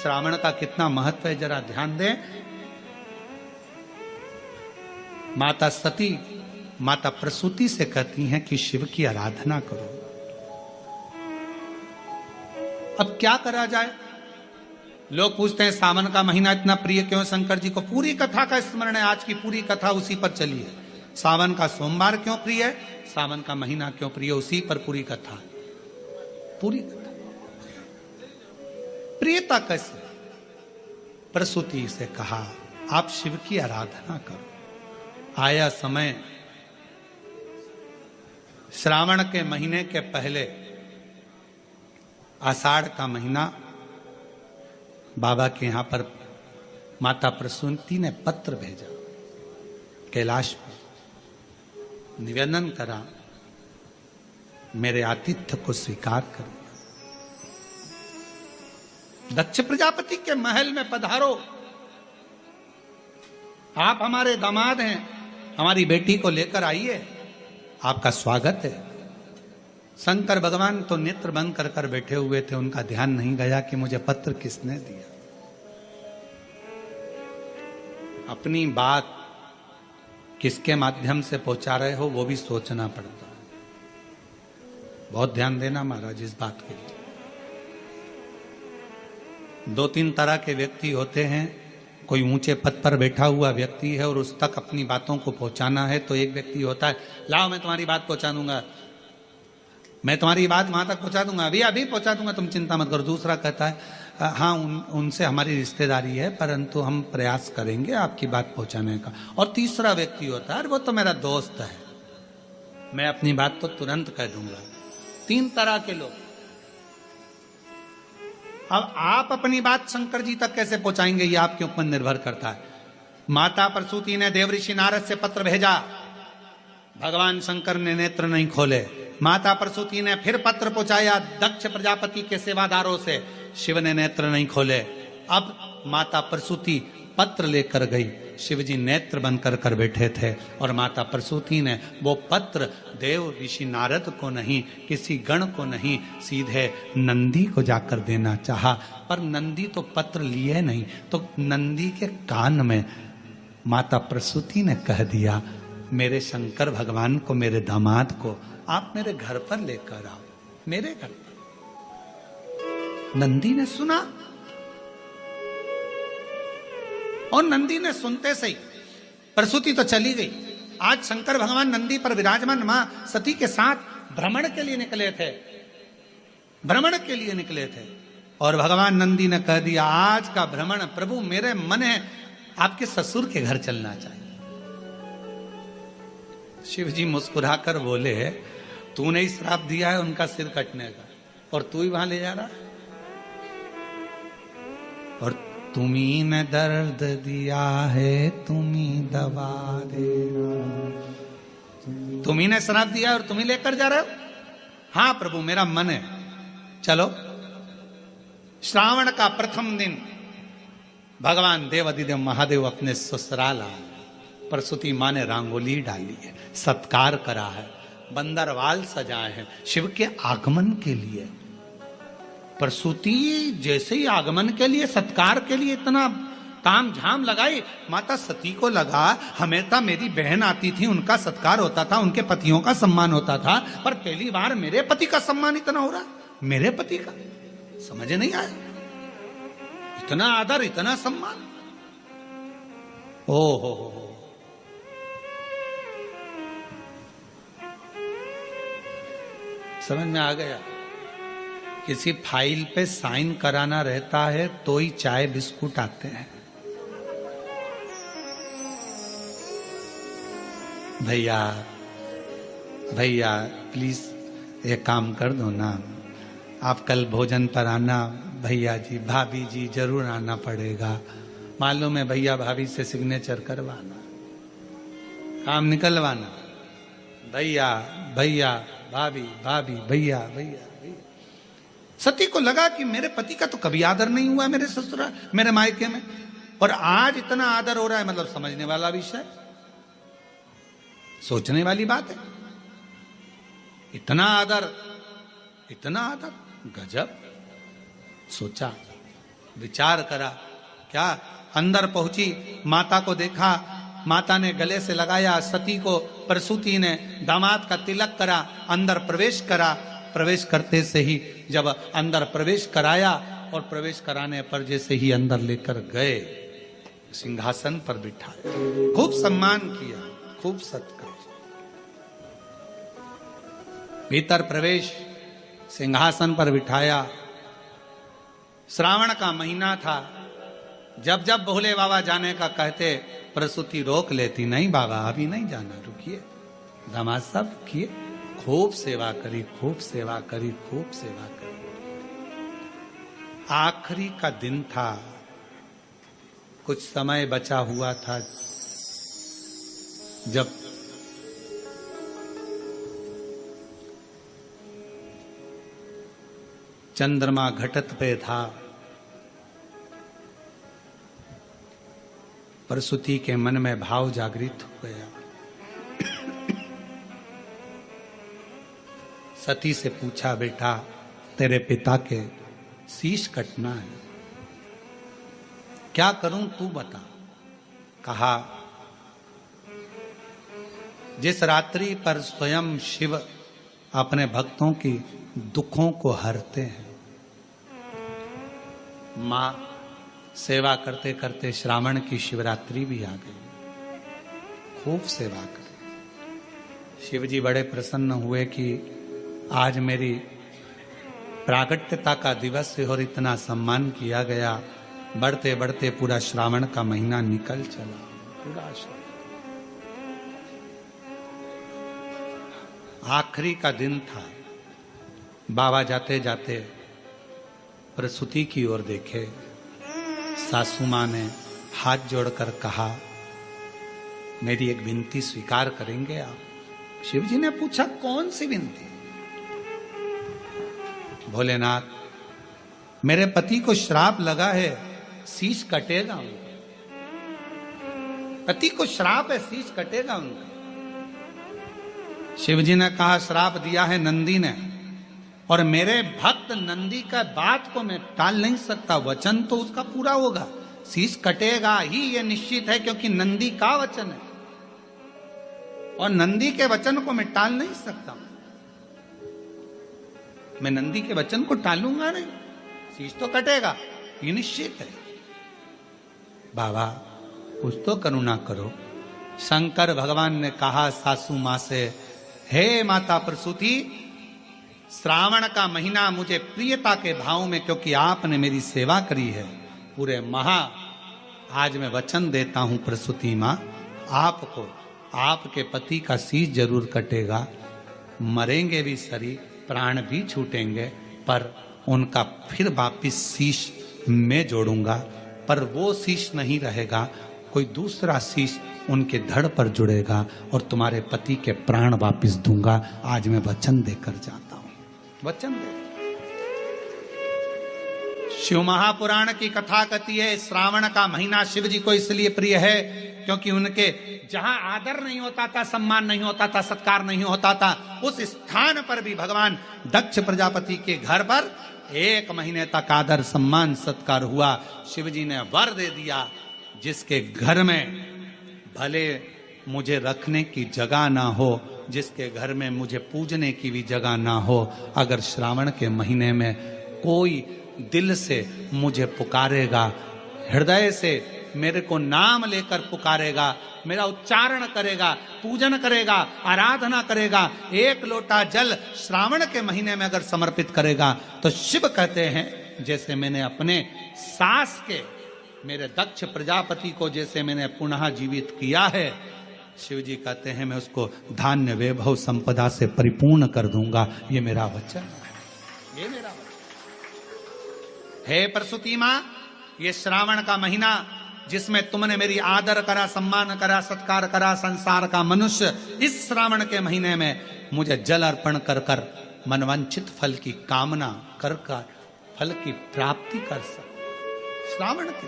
श्रावण का कितना महत्व है जरा ध्यान दें। माता सती माता प्रसूति से कहती हैं कि शिव की आराधना करो। अब क्या करा जाए? लोग पूछते हैं सावन का महीना इतना प्रिय क्यों शंकर जी को? पूरी कथा का स्मरण है, आज की पूरी कथा उसी पर चली है। सावन का सोमवार क्यों प्रिय है, सावन का महीना क्यों प्रिय, उसी पर पूरी कथा। पूरी कथा प्रियता कैसे? प्रसूति से कहा आप शिव की आराधना करो। आया समय श्रावण के महीने के पहले आषाढ़ का महीना, बाबा के यहां पर माता प्रसूति ने पत्र भेजा, कैलाश पर निवेदन करा मेरे आतिथ्य को स्वीकार करिए। दक्ष प्रजापति के महल में पधारो, आप हमारे दामाद हैं, हमारी बेटी को लेकर आइए, आपका स्वागत है। शंकर भगवान तो नेत्र बंद कर कर बैठे हुए थे, उनका ध्यान नहीं गया कि मुझे पत्र किसने दिया। अपनी बात किसके माध्यम से पहुंचा रहे हो वो भी सोचना पड़ता है। बहुत ध्यान देना महाराज इस बात के लिए। दो तीन तरह के व्यक्ति होते हैं। कोई ऊंचे पद पर बैठा हुआ व्यक्ति है और उस तक अपनी बातों को पहुंचाना है, तो एक व्यक्ति होता है लाओ मैं तुम्हारी बात पहुंचा दूंगा, मैं तुम्हारी बात वहां तक पहुंचा दूंगा, अभी अभी पहुंचा दूंगा, तुम चिंता मत करो। दूसरा कहता है हाँ उनसे हमारी रिश्तेदारी है परंतु हम प्रयास करेंगे आपकी बात पहुंचाने का। और तीसरा व्यक्ति होता है वो तो मेरा दोस्त है, मैं अपनी बात तो तुरंत कह दूंगा। तीन तरह के लोग। अब आप अपनी बात शंकर जी तक कैसे पहुंचाएंगे ये आपके ऊपर निर्भर करता है। माता प्रसूति ने देवऋषि नारद से पत्र भेजा, भगवान शंकर ने नेत्र नहीं खोले। माता प्रसूति ने फिर पत्र पहुंचाया दक्ष प्रजापति के सेवादारों से, शिव ने नेत्र नहीं खोले। अब माता प्रसूति पत्र लेकर गई, शिवजी नेत्र बंद कर कर बैठे थे और माता प्रसूति ने वो पत्र देव ऋषि नारद को नहीं, किसी गण को नहीं, सीधे नंदी को जाकर देना चाहा। पर नंदी तो पत्र लिए नहीं, तो नंदी के कान में माता प्रसूति ने कह दिया मेरे शंकर भगवान को, मेरे दामाद को आप मेरे घर पर लेकर आओ, मेरे घर पर। नंदी ने सुना और नंदी ने सुनते सही प्रसूति तो चली गई। आज शंकर भगवान नंदी पर विराजमान मां सती के साथ भ्रमण के लिए निकले थे, भ्रमण के लिए निकले थे। और भगवान नंदी ने कह दिया आज का भ्रमण प्रभु मेरे मन है आपके ससुर के घर चलना चाहिए। शिव जी मुस्कुराकर बोले तूने ही श्राप दिया है उनका सिर कटने का और तू ही वहां ले जा रहा है, और तुम्ही ने दर्द दिया है तुम्ही दवा देना, तुम्ही ने श्राप दिया और तुम्ही लेकर जा रहे हो। हाँ प्रभु मेरा मन है, चलो। श्रावण का प्रथम दिन भगवान देवाधिदेव महादेव अपने ससुराल आए। प्रसूति मां ने रंगोली डाली है, सत्कार करा है, बंदरवाल सजाए हैं शिव के आगमन के लिए। प्रसूति जैसे ही आगमन के लिए, सत्कार के लिए इतना ताम झाम लगाई, माता सती को लगा हमेशा मेरी बहन आती थी उनका सत्कार होता था, उनके पतियों का सम्मान होता था, पर पहली बार मेरे पति का सम्मान इतना हो रहा, मेरे पति का समझ नहीं आया। इतना आदर, इतना सम्मान, ओ हो। समझ में आ गया। किसी फाइल पे साइन कराना रहता है तो ही चाय बिस्कुट आते हैं। भैया भैया प्लीज ये काम कर दो ना, आप कल भोजन पर आना। भैया जी भाभी जी जरूर आना पड़ेगा, मालूम है भैया भाभी से सिग्नेचर करवाना, काम निकलवाना। भैया भैया भाभी भाभी भैया भैया भैया। सती को लगा कि मेरे पति का तो कभी आदर नहीं हुआ मेरे ससुराल, मेरे मायके में, और आज इतना आदर हो रहा है, मतलब समझने वाला विषय, सोचने वाली बात है। इतना आदर, इतना आदर, गजब। सोचा विचार करा, क्या अंदर पहुंची, माता को देखा, माता ने गले से लगाया सती को, प्रसूति ने दामाद का तिलक करा, अंदर प्रवेश करा। प्रवेश करते से ही जब अंदर प्रवेश कराया और प्रवेश कराने पर जैसे ही अंदर लेकर गए, सिंहासन पर बिठाया, खूब सम्मान किया, खूब सत्कार। भीतर प्रवेश, सिंहासन पर बिठाया। श्रावण का महीना था, जब जब भोले बाबा जाने का कहते, प्रसूति रोक लेती, नहीं बाबा अभी नहीं जाना, रुकिए। दामाद साहब किए, खूब सेवा करी, खूब सेवा करी, खूब सेवा करी। आखिरी का दिन था, कुछ समय बचा हुआ था, जब चंद्रमा घटत पे था। प्रसूति के मन में भाव जागृत हो गया। सती से पूछा, बेटा तेरे पिता के शीश कटना है, क्या करूं तू बता। कहा, जिस रात्रि पर स्वयं शिव अपने भक्तों की दुखों को हरते हैं, मां सेवा करते करते श्रावण की शिवरात्रि भी आ गई, खूब सेवा करी। शिव जी बड़े प्रसन्न हुए कि आज मेरी प्रागट्यता का दिवस है और इतना सम्मान किया गया। बढ़ते बढ़ते पूरा श्रावण का महीना निकल चला, पूरा आखिरी का दिन था। बाबा जाते जाते प्रसूति की ओर देखे, सासू मां ने हाथ जोड़कर कहा, मेरी एक विनती स्वीकार करेंगे आप। शिव जी ने पूछा, कौन सी विनती। भोलेनाथ, मेरे पति को श्राप लगा है, शीश कटेगा उनका। पति को श्राप है, शीश कटेगा उनका। शिव जी ने कहा, श्राप दिया है नंदी ने, और मेरे भक्त नंदी का बात को मैं टाल नहीं सकता, वचन तो उसका पूरा होगा, शीश कटेगा ही ये निश्चित है, क्योंकि नंदी का वचन है और नंदी के वचन को मैं टाल नहीं सकता। मैं नंदी के वचन को टालूंगा नहीं, शीश तो कटेगा, ये निश्चित है। बाबा कुछ तो करुणा करो। शंकर भगवान ने कहा सासू मां से, हे माता प्रसूति, श्रावण का महीना मुझे प्रियता के भाव में, क्योंकि आपने मेरी सेवा करी है पूरे आज मैं वचन देता हूं प्रसूति मां, आपको आपके पति का शीश जरूर कटेगा, मरेंगे भी सरी, प्राण भी छूटेंगे, पर उनका फिर वापिस शीश मैं जोड़ूंगा, पर वो शीश नहीं रहेगा, कोई दूसरा शीश उनके धड़ पर जुड़ेगा और तुम्हारे पति के प्राण वापिस दूंगा। आज मैं वचन देकर जाता हूं, वचन दे। शिव महापुराण की कथा कहती है, श्रावण का महीना शिव जी को इसलिए प्रिय है क्योंकि उनके जहां आदर नहीं होता था, सम्मान नहीं होता था, सत्कार नहीं होता था, उस स्थान पर भी भगवान दक्ष प्रजापति के घर पर 1 महीने तक आदर सम्मान सत्कार हुआ। शिव जी ने वर दे दिया, जिसके घर में भले मुझे रखने की जगह ना हो, जिसके घर में मुझे पूजने की भी जगह ना हो, अगर श्रावण के महीने में कोई दिल से मुझे पुकारेगा, हृदय से मेरे को नाम लेकर पुकारेगा, मेरा उच्चारण करेगा, पूजन करेगा, आराधना करेगा, 1 लोटा जल श्रावण के महीने में अगर समर्पित करेगा, तो शिव कहते हैं जैसे मैंने अपने सास के, मेरे दक्ष प्रजापति को जैसे मैंने पुनः जीवित किया है, शिव जी कहते हैं मैं उसको धान्य वैभव संपदा से परिपूर्ण कर दूंगा। ये मेरा वचन है, ये मेरा वचन। हे प्रसूति मां, ये श्रावण का महीना जिसमें तुमने मेरी आदर करा, सम्मान करा, सत्कार करा, संसार का मनुष्य इस श्रावण के महीने में मुझे जल अर्पण कर कर मनवांछित फल की कामना कर कर फल की प्राप्ति कर सके। श्रावण के